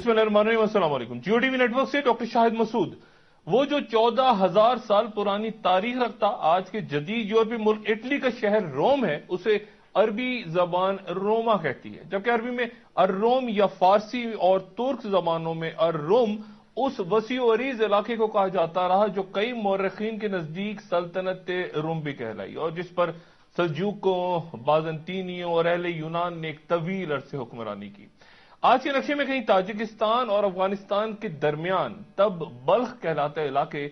बिस्मिल्लाहिर्रहमानिर्रहीम, अस्सलाम वालेकुम। जियो टीवी नेटवर्क से डॉक्टर शाहिद मसूद। वो जो 14,000 साल पुरानी तारीख रखता आज के जदीद यूरोपीय मुल्क इटली का शहर रोम है, उसे अरबी जबान रोमा कहती है, जबकि अरबी में अर्रोम या फारसी और तुर्क जबानों में अर्रोम उस वसी और अरीज इलाके को कहा जाता रहा जो कई मौरखीन के नजदीक सल्तनत रोम भी कहलाई और जिस पर सल्जूकों, बाजंतीनियों और अहले यूनान ने एक तवील अरसे हुक्मरानी की। आज के नक्शे में कहीं ताजिकिस्तान और अफगानिस्तान के दरमियान तब बल्ख कहलाते इलाके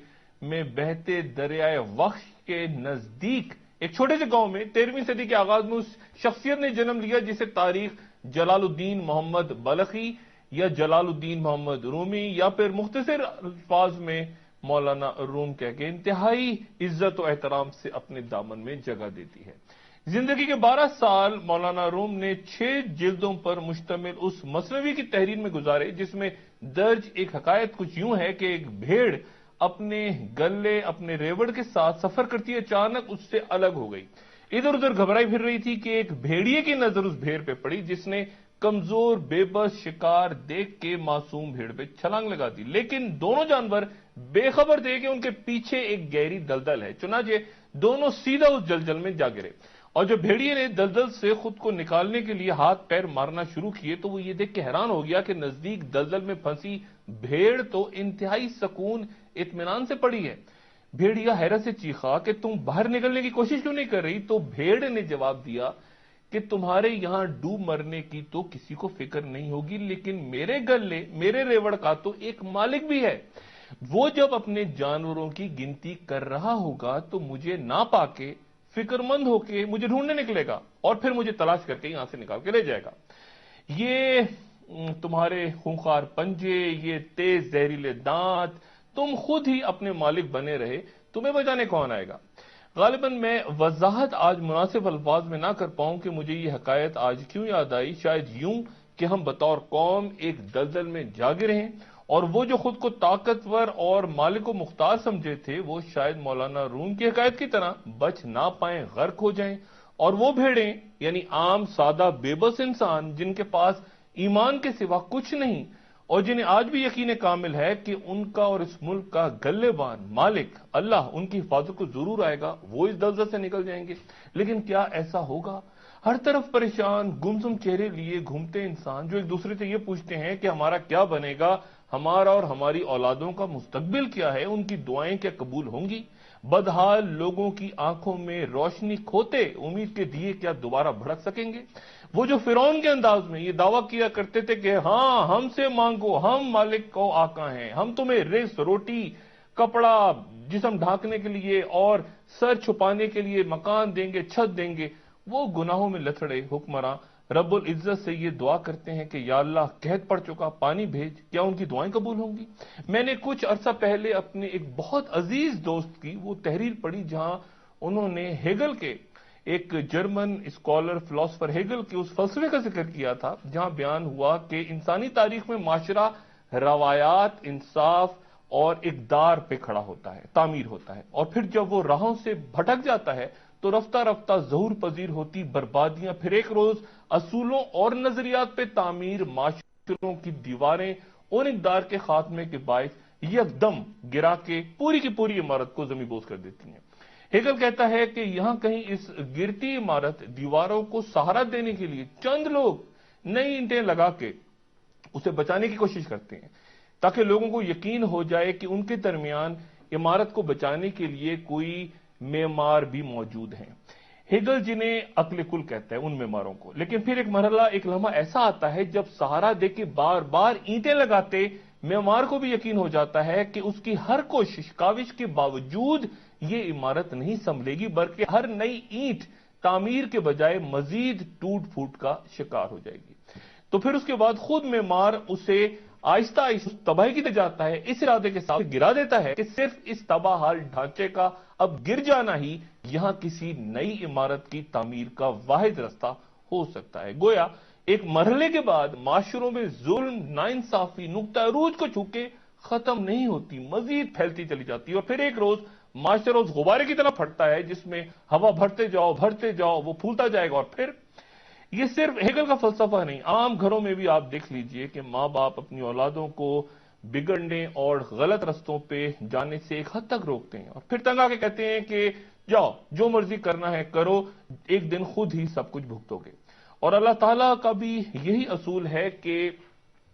में बहते दरियाए वख्श के नजदीक एक छोटे से गांव में 13वीं सदी के आगाज में उस शख्सियत ने जन्म लिया जिसे तारीख जलालुद्दीन मोहम्मद बलखी या जलालुद्दीन मोहम्मद रूमी या फिर मुख्तसर अल्फाज में मौलाना रूम कह के इंतहाई इज्जत और एहतराम से अपने दामन में जगह देती है। जिंदगी के 12 साल मौलाना रूम ने 6 जिल्दों पर मुश्तमिल उस मसनवी की तहरीर में गुजारे जिसमें दर्ज एक हकायत कुछ यूं है कि एक भेड़ अपने गले अपने रेवड़ के साथ सफर करती अचानक उससे अलग हो गई। इधर उधर घबराई फिर रही थी कि एक भेड़िए की नजर उस भेड़ पे पड़ी जिसने कमजोर बेबस शिकार देख के मासूम भेड़ पे छलांग लगा दी, लेकिन दोनों जानवर बेखबर थे कि उनके पीछे एक गहरी दलदल है। चुनाचे दोनों सीधा उस जलजल में जा गिरे और जब भेड़िए ने दलदल से खुद को निकालने के लिए हाथ पैर मारना शुरू किए तो वो ये देख के हैरान हो गया कि नजदीक दलदल में फंसी भेड़ तो इंतहाई सुकून इत्मीनान से पड़ी है। भेड़िया हैरत से चीखा कि तुम बाहर निकलने की कोशिश क्यों नहीं कर रही? तो भेड़ ने जवाब दिया कि तुम्हारे यहां डूब मरने की तो किसी को फिक्र नहीं होगी, लेकिन मेरे गले मेरे रेवड़ का तो एक मालिक भी है। वो जब अपने जानवरों की गिनती कर रहा होगा तो मुझे ना पाके फिक्रमंद होके मुझे ढूंढने निकलेगा और फिर मुझे तलाश करके यहां से निकाल के ले जाएगा। ये तुम्हारे खूंखार पंजे, ये तेज जहरीले दांत, तुम खुद ही अपने मालिक बने रहे, तुम्हें बचाने कौन आएगा? गालिबन मैं वजाहत आज मुनासिब अल्फाज में ना कर पाऊं कि मुझे ये हकायत आज क्यों याद आई। शायद यूं कि हम बतौर कौम एक दलदल में जा गिरे हैं और वो जो खुद को ताकतवर और मालिक को मुख्तार समझे थे वो शायद मौलाना रूम की हकायत की तरह बच ना पाए, गर्क हो जाएं। और वो भेड़ें यानी आम सादा बेबस इंसान जिनके पास ईमान के सिवा कुछ नहीं और जिन्हें आज भी यकीन कामिल है कि उनका और इस मुल्क का गल्लेबान मालिक अल्लाह उनकी हिफाजत को जरूर आएगा, वो इस दलदल से निकल जाएंगे। लेकिन क्या ऐसा होगा? हर तरफ परेशान गुमसुम चेहरे लिए घूमते इंसान जो एक दूसरे से ये पूछते हैं कि हमारा क्या बनेगा, हमारा और हमारी औलादों का मुस्तकबिल क्या है, उनकी दुआएं क्या कबूल होंगी? बदहाल लोगों की आंखों में रोशनी खोते उम्मीद के दिए क्या दोबारा भड़क सकेंगे? वो जो फिरौन के अंदाज में ये दावा किया करते थे कि हां हमसे मांगो, हम मालिक को आका हैं, हम तुम्हें रिज़्क, रोटी, कपड़ा, जिस्म ढांकने के लिए और सर छुपाने के लिए मकान देंगे, छत देंगे, वो गुनाहों में लथड़े हुक्मरान रब्बुल इज्जत से ये दुआ करते हैं कि या अल्लाह कहत पड़ चुका पानी भेज, क्या उनकी दुआएं कबूल होंगी? मैंने कुछ अरसा पहले अपने एक बहुत अजीज दोस्त की वो तहरीर पढ़ी जहां उन्होंने हेगल के, एक जर्मन स्कॉलर फिलोसफर हेगल के उस फलसफे का जिक्र किया था जहां बयान हुआ कि इंसानी तारीख में माशरा रवायात, इंसाफ और इकदार पे खड़ा होता है, तामीर होता है, और फिर जब वो राहों से भटक जाता है तो रफ्ता रफ्ता ज़हूर पजीर होती बर्बादियां, फिर एक रोज असूलों और नजरियात पे तामीर माशरों की दीवारें और इकदार के खात्मे के बायस यकदम गिरा के पूरी की पूरी इमारत को जमींबोस कर देती हैं। हेगल कहता है कि यहां कहीं इस गिरती इमारत दीवारों को सहारा देने के लिए चंद लोग नई ईंटें लगा के उसे बचाने की कोशिश करते हैं ताकि लोगों को यकीन हो जाए कि उनके दरमियान इमारत को बचाने के लिए कोई मेमार भी मौजूद हैं। हेगल जिन्हें अक्ल कुल कहता है उन मेमारों को। लेकिन फिर एक मरहला, एक लम्हा ऐसा आता है जब सहारा देके बार बार ईंटें लगाते मेमार को भी यकीन हो जाता है कि उसकी हर कोशिश काविश के बावजूद ये इमारत नहीं संभलेगी, बल्कि हर नई ईंट तामीर के बजाय मजीद टूट फूट का शिकार हो जाएगी। तो फिर उसके बाद खुद मेमार उसे आहिस्ता आहिस्ता तबाही की तरफ जाता है, इस इरादे के साथ गिरा देता है कि सिर्फ इस तबाहाल ढांचे का अब गिर जाना ही यहां किसी नई इमारत की तामीर का वाहिद रास्ता हो सकता है। गोया एक मरहले के बाद माशरों में जुल्म, नाइंसाफी नुक्ता अरूज को छूके खत्म नहीं होती, मजीद फैलती चली जाती है और फिर एक रोज माशरा उस गुब्बारे की तरह फटता है जिसमें हवा भरते जाओ, वो फूलता जाएगा और फिर یہ صرف ہیگل کا فلسفہ نہیں، عام گھروں میں بھی آپ دیکھ لیجئے کہ ماں باپ اپنی اولادوں کو بگڑنے اور غلط رستوں پہ جانے سے ایک حد تک روکتے ہیں اور پھر تنگ آ کے کہتے ہیں کہ جاؤ جو مرضی کرنا ہے کرو، ایک دن خود ہی سب کچھ بھگتو گے۔ اور اللہ تعالیٰ کا بھی یہی اصول ہے کہ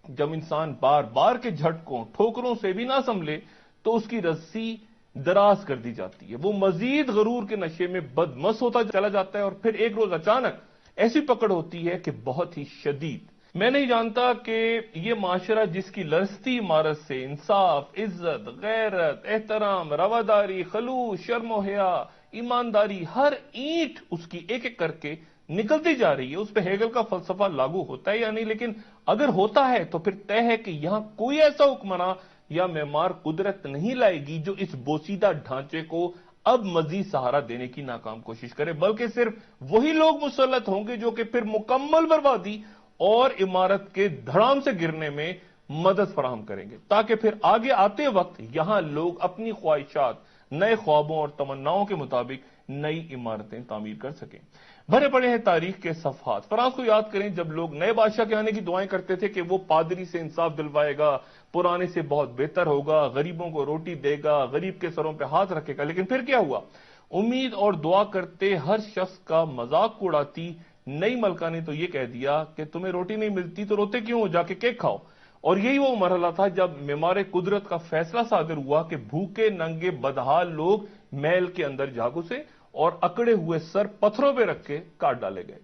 جب انسان بار بار کے جھٹکوں ٹھوکروں سے بھی نہ سنبھلے تو اس کی رسی دراز کر دی جاتی ہے، وہ مزید غرور کے نشے میں بدمست ہوتا چلا جاتا ہے اور پھر ایک روز اچانک ایسی پکڑ ہوتی ہے کہ بہت ہی شدید۔ میں نہیں جانتا کہ یہ معاشرہ جس کی لرزتی عمارت سے انصاف، عزت، غیرت، احترام، رواداری، خلوص، شرم و حیا، ایمانداری، ہر اینٹ اس کی ایک ایک کر کے نکلتی جا رہی ہے، اس پہ ہیگل کا فلسفہ لاگو ہوتا ہے یا نہیں؟ لیکن اگر ہوتا ہے تو پھر طے ہے کہ یہاں کوئی ایسا حکمراں یا معمار قدرت نہیں لائے گی جو اس بوسیدہ ڈھانچے کو اب مزید سہارا دینے کی ناکام کوشش کرے، بلکہ صرف وہی لوگ مسلط ہوں گے جو کہ پھر مکمل بربادی اور عمارت کے دھڑام سے گرنے میں مدد فراہم کریں گے، تاکہ پھر آگے آتے وقت یہاں لوگ اپنی خواہشات، نئے خوابوں اور تمناؤں کے مطابق نئی عمارتیں تعمیر کر سکیں۔ بھرے پڑے ہیں تاریخ کے صفحات۔ فرانس کو یاد کریں جب لوگ نئے بادشاہ کے آنے کی دعائیں کرتے تھے کہ وہ پادری سے انصاف دلوائے گا، پرانے سے بہت بہتر ہوگا، غریبوں کو روٹی دے گا، غریب کے سروں پہ ہاتھ رکھے گا، لیکن پھر کیا ہوا؟ امید اور دعا کرتے ہر شخص کا مذاق اڑاتی نئی ملکہ نے تو یہ کہہ دیا کہ تمہیں روٹی نہیں ملتی تو روتے کیوں ہو، جا کے کیک کھاؤ۔ اور یہی وہ مرحلہ تھا جب معمار قدرت کا فیصلہ صادر ہوا کہ بھوکے ننگے بدحال لوگ محل کے اندر جا گھسے اور اکڑے ہوئے سر پتھروں پہ رکھ کے کاٹ ڈالے گئے۔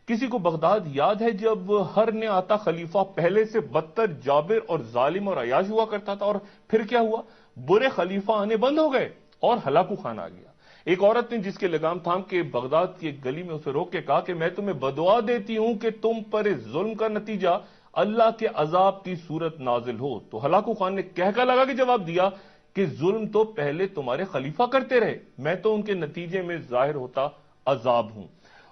کسی کو بغداد یاد ہے جب ہر نے آتا خلیفہ پہلے سے بدتر جابر اور ظالم اور عیاش ہوا کرتا تھا، اور پھر کیا ہوا؟ برے خلیفہ آنے بند ہو گئے اور ہلاکو خان آ گیا۔ ایک عورت نے جس کے لگام تھام کے بغداد کی ایک گلی میں اسے روک کے کہا کہ میں تمہیں بدعا دیتی ہوں کہ تم پر اس ظلم کا نتیجہ اللہ کے عذاب کی صورت نازل ہو، تو ہلاکو خان نے کہکا لگا کے جواب دیا کہ ظلم تو پہلے تمہارے خلیفہ کرتے رہے، میں تو ان کے نتیجے میں ظاہر ہوتا عذاب ہوں۔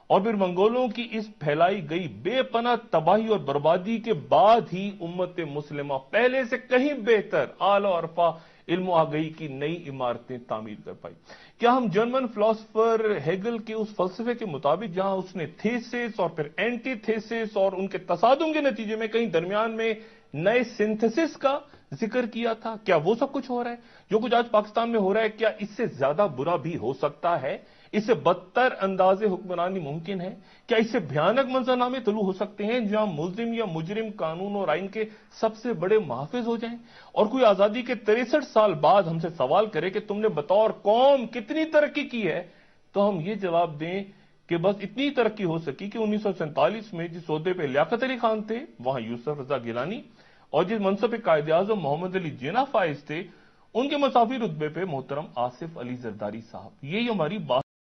اور پھر منگولوں کی اس پھیلائی گئی بے پناہ تباہی اور بربادی کے بعد ہی امت مسلمہ پہلے سے کہیں بہتر اعلیٰ اور عرفہ علم و آگہی کی نئی عمارتیں تعمیر کر پائی۔ کیا ہم جرمن فلاسفر ہیگل کے اس فلسفے کے مطابق جہاں اس نے تھیسس اور پھر اینٹی تھیسس اور ان کے تصادم کے نتیجے میں کہیں درمیان میں نئے سنتھسس کا ذکر کیا تھا، کیا وہ سب کچھ ہو رہا ہے؟ جو کچھ آج پاکستان میں ہو رہا ہے کیا اس سے زیادہ برا بھی ہو سکتا ہے؟ اس سے بدتر انداز حکمرانی ممکن ہے؟ کیا اس سے بھیانک منظرنامے طلوع ہو سکتے ہیں جہاں ملزم یا مجرم قانون اور آئین کے سب سے بڑے محافظ ہو جائیں؟ اور کوئی آزادی کے 63 سال بعد ہم سے سوال کرے کہ تم نے بطور قوم کتنی ترقی کی ہے، تو ہم یہ جواب دیں کہ بس اتنی ترقی ہو سکی کہ 1947 میں جس عہدے پہ لیاقت علی خان تھے وہاں یوسف رضا گیلانی، اور جس منصب پہ قائد اعظم محمد علی جناح فائز تھے ان کے مساوی رتبے پہ محترم آصف علی زرداری صاحب۔ یہی ہماری بات